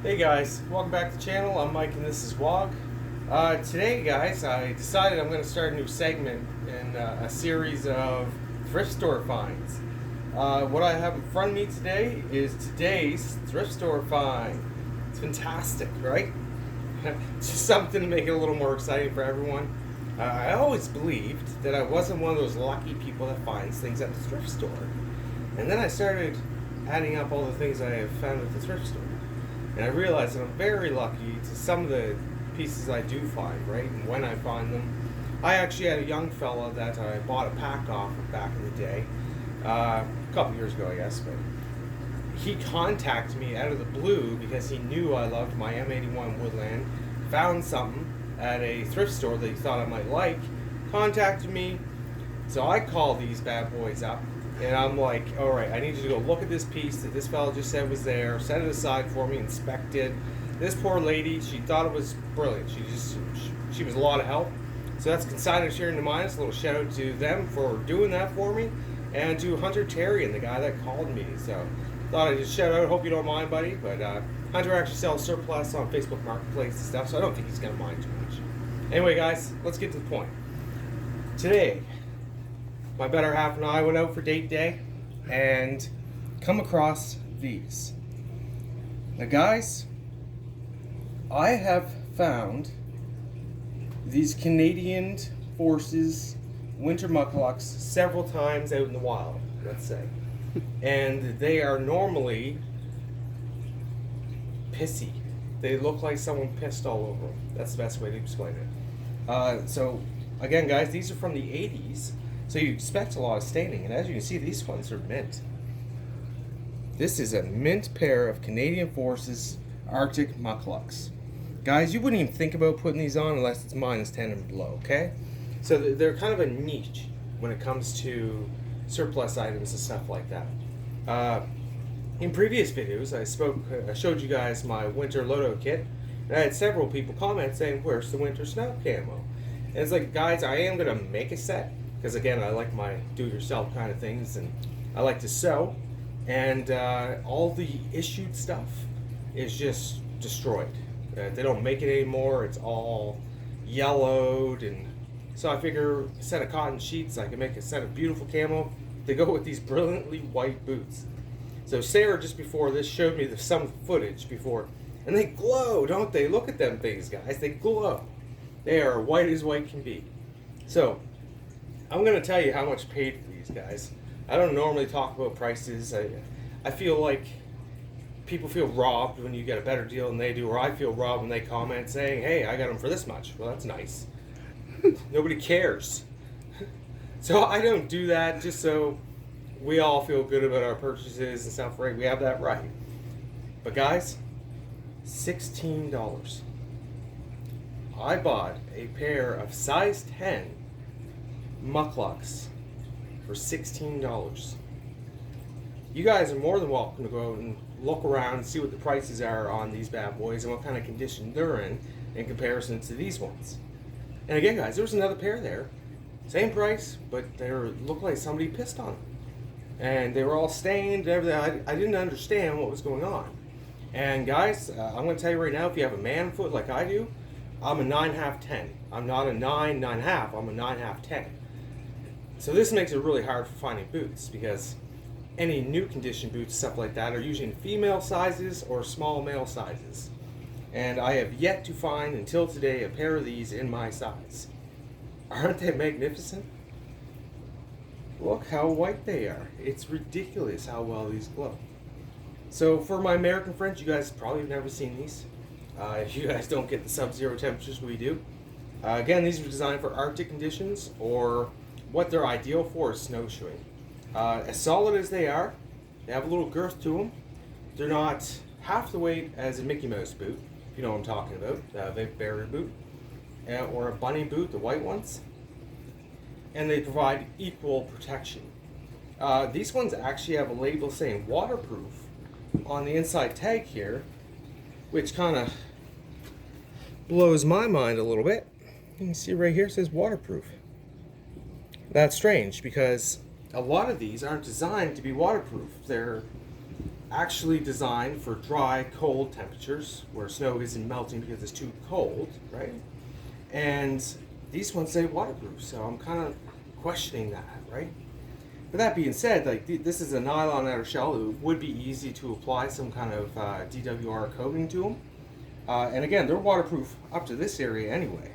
Hey guys, welcome back to the channel. I'm Mike and this is Wog. Today guys, I decided I'm going to start a new segment in a series of thrift store finds. What I have in front of me today is today's thrift store find. It's fantastic, right? It's just something to make it a little more exciting for everyone. I always believed that I wasn't one of those lucky people that finds things at the thrift store. And then I started adding up all the things I have found at the thrift store. And I realized that I'm very lucky to some of the pieces I do find, right? And when I find them. I actually had a young fella that I bought a pack off of back in the day, a couple years ago I guess, but he contacted me out of the blue because he knew I loved my M81 Woodland, found something at a thrift store that he thought I might like, contacted me, so I called these bad boys up. And I'm like, all right, I need you to go look at this piece that this fellow just said was there, set it aside for me, inspect it. This poor lady, she thought it was brilliant. She was a lot of help. So that's consigned sharing the minus. A little shout out to them for doing that for me, and to Hunter Terry and the guy that called me. So thought I'd just shout out. Hope you don't mind, buddy. But Hunter actually sells surplus on Facebook Marketplace and stuff, so I don't think he's gonna mind too much. Anyway, guys, let's get to the point. Today, my better half and I went out for date day and come across these. Now guys, I have found these Canadian Forces winter mukluks several times out in the wild, let's say. And they are normally pissy. They look like someone pissed all over them. That's the best way to explain it. So again guys, these are from the 80s. So you expect a lot of staining, and as you can see, these ones are mint. This is a mint pair of Canadian Forces Arctic mukluks. Guys, you wouldn't even think about putting these on unless it's -10 and below, okay? So they're kind of a niche when it comes to surplus items and stuff like that. In previous videos, I showed you guys my winter Loto kit, and I had several people comment saying, where's the winter snow camo? And it's like, guys, I am going to make a set. Because again, I like my do-it-yourself kind of things, and I like to sew, and all the issued stuff is just destroyed. They don't make it anymore. It's all yellowed, and so I figure a set of cotton sheets, I can make a set of beautiful camo to go with these brilliantly white boots. So Sarah just before this showed me some footage before, and they glow, don't they? Look at them things, guys. They glow. They are white as white can be. So I'm going to tell you how much I paid for these guys. I don't normally talk about prices. I feel like people feel robbed when you get a better deal than they do, or I feel robbed when they comment saying, hey, I got them for this much. Well, that's nice. Nobody cares. So I don't do that just so we all feel good about our purchases and stuff, right? We have that right. But guys, $16. I bought a pair of size 10 mukluks for $16. You guys are more than welcome to go out and look around and see what the prices are on these bad boys and what kind of condition they're in comparison to these ones. And again guys, there was another pair there, same price, but they looked like somebody pissed on them, and they were all stained and everything. I didn't understand what was going on. And guys, I'm going to tell you right now, if you have a man foot like I do, I'm a 9.5, 10. I'm not a 9, 9.5, I'm a 9.5, 10. So this makes it really hard for finding boots, because any new condition boots, stuff like that, are usually in female sizes or small male sizes. And I have yet to find, until today, a pair of these in my size. Aren't they magnificent? Look how white they are. It's ridiculous how well these glow. So for my American friends, you guys probably have never seen these. If you guys don't get the sub-zero temperatures we do. Again, these are designed for Arctic conditions, or what they're ideal for is snowshoeing. As solid as they are, they have a little girth to them. They're not half the weight as a Mickey Mouse boot, if you know what I'm talking about, a vape barrier boot, or a bunny boot, the white ones. And they provide equal protection. These ones actually have a label saying waterproof on the inside tag here, which kind of blows my mind a little bit. You can see right here it says waterproof. That's strange, because a lot of these aren't designed to be waterproof. They're actually designed for dry, cold temperatures where snow isn't melting because it's too cold, right? And these ones say waterproof, so I'm kind of questioning that, right? But that being said, like this is a nylon outer shell. It would be easy to apply some kind of DWR coating to them. And again, they're waterproof up to this area anyway.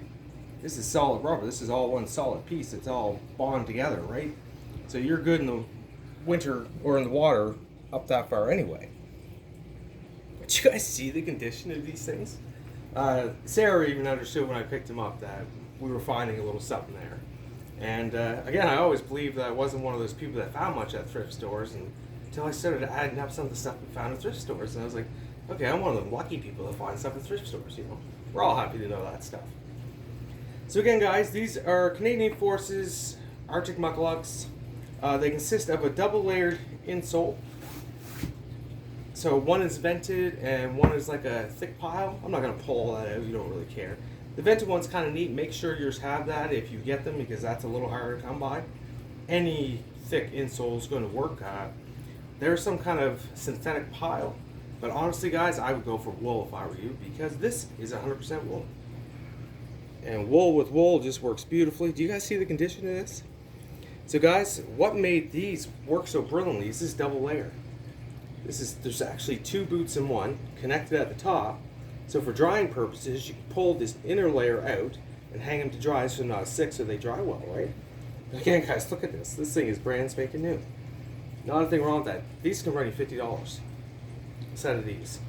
This is solid rubber. This is all one solid piece. It's all bonded together, right? So you're good in the winter or in the water up that far anyway. But you guys see the condition of these things? Sarah even understood when I picked them up that we were finding a little something there. And again, I always believed that I wasn't one of those people that found much at thrift stores until I started adding up some of the stuff we found at thrift stores. And I was like, okay, I'm one of the lucky people that find stuff at thrift stores, you know. We're all happy to know that stuff. So again, guys, these are Canadian Forces Arctic mukluks. They consist of a double-layered insole. So one is vented and one is like a thick pile. I'm not going to pull all that out, you don't really care. The vented one's kind of neat. Make sure yours have that if you get them, because that's a little harder to come by. Any thick insole is going to work. There's some kind of synthetic pile, but honestly, guys, I would go for wool if I were you, because this is 100% wool. And wool with wool just works beautifully. Do you guys see the condition of this? So guys, what made these work so brilliantly is this double layer. There's actually two boots in one, connected at the top. So for drying purposes, you can pull this inner layer out and hang them to dry so they're not sick, so they dry well, right? But again, guys, look at this. This thing is brand spanking new. Not a thing wrong with that. These can run you $50 a set of these.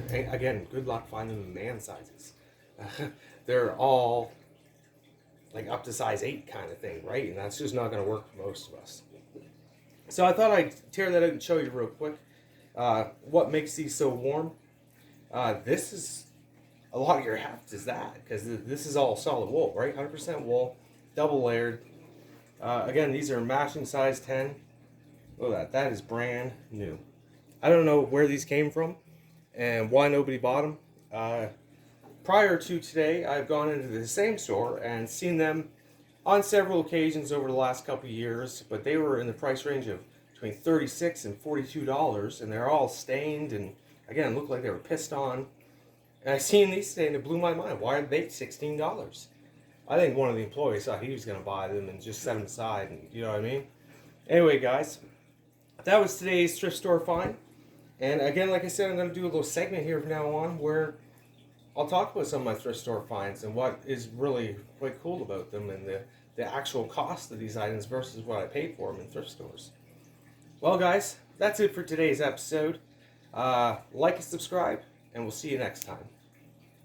Again, good luck finding the man sizes. They're all like up to size 8 kind of thing, right? And that's just not going to work for most of us. So I thought I'd tear that out and show you real quick what makes these so warm. This is a lot of your heft is that, because this is all solid wool, right? 100% wool, double layered. Again, these are matching size 10. Look at that. That is brand new. I don't know where these came from and why nobody bought them. Prior to today, I've gone into the same store and seen them on several occasions over the last couple of years, but they were in the price range of between $36 and $42, and they're all stained and, again, looked like they were pissed on. And I seen these today and it blew my mind. Why are they $16? I think one of the employees thought he was going to buy them and just set them aside, and you know what I mean? Anyway, guys, that was today's thrift store find. And again, like I said, I'm going to do a little segment here from now on where I'll talk about some of my thrift store finds and what is really quite cool about them and the actual cost of these items versus what I paid for them in thrift stores. Well, guys, that's it for today's episode. Like and subscribe, and we'll see you next time.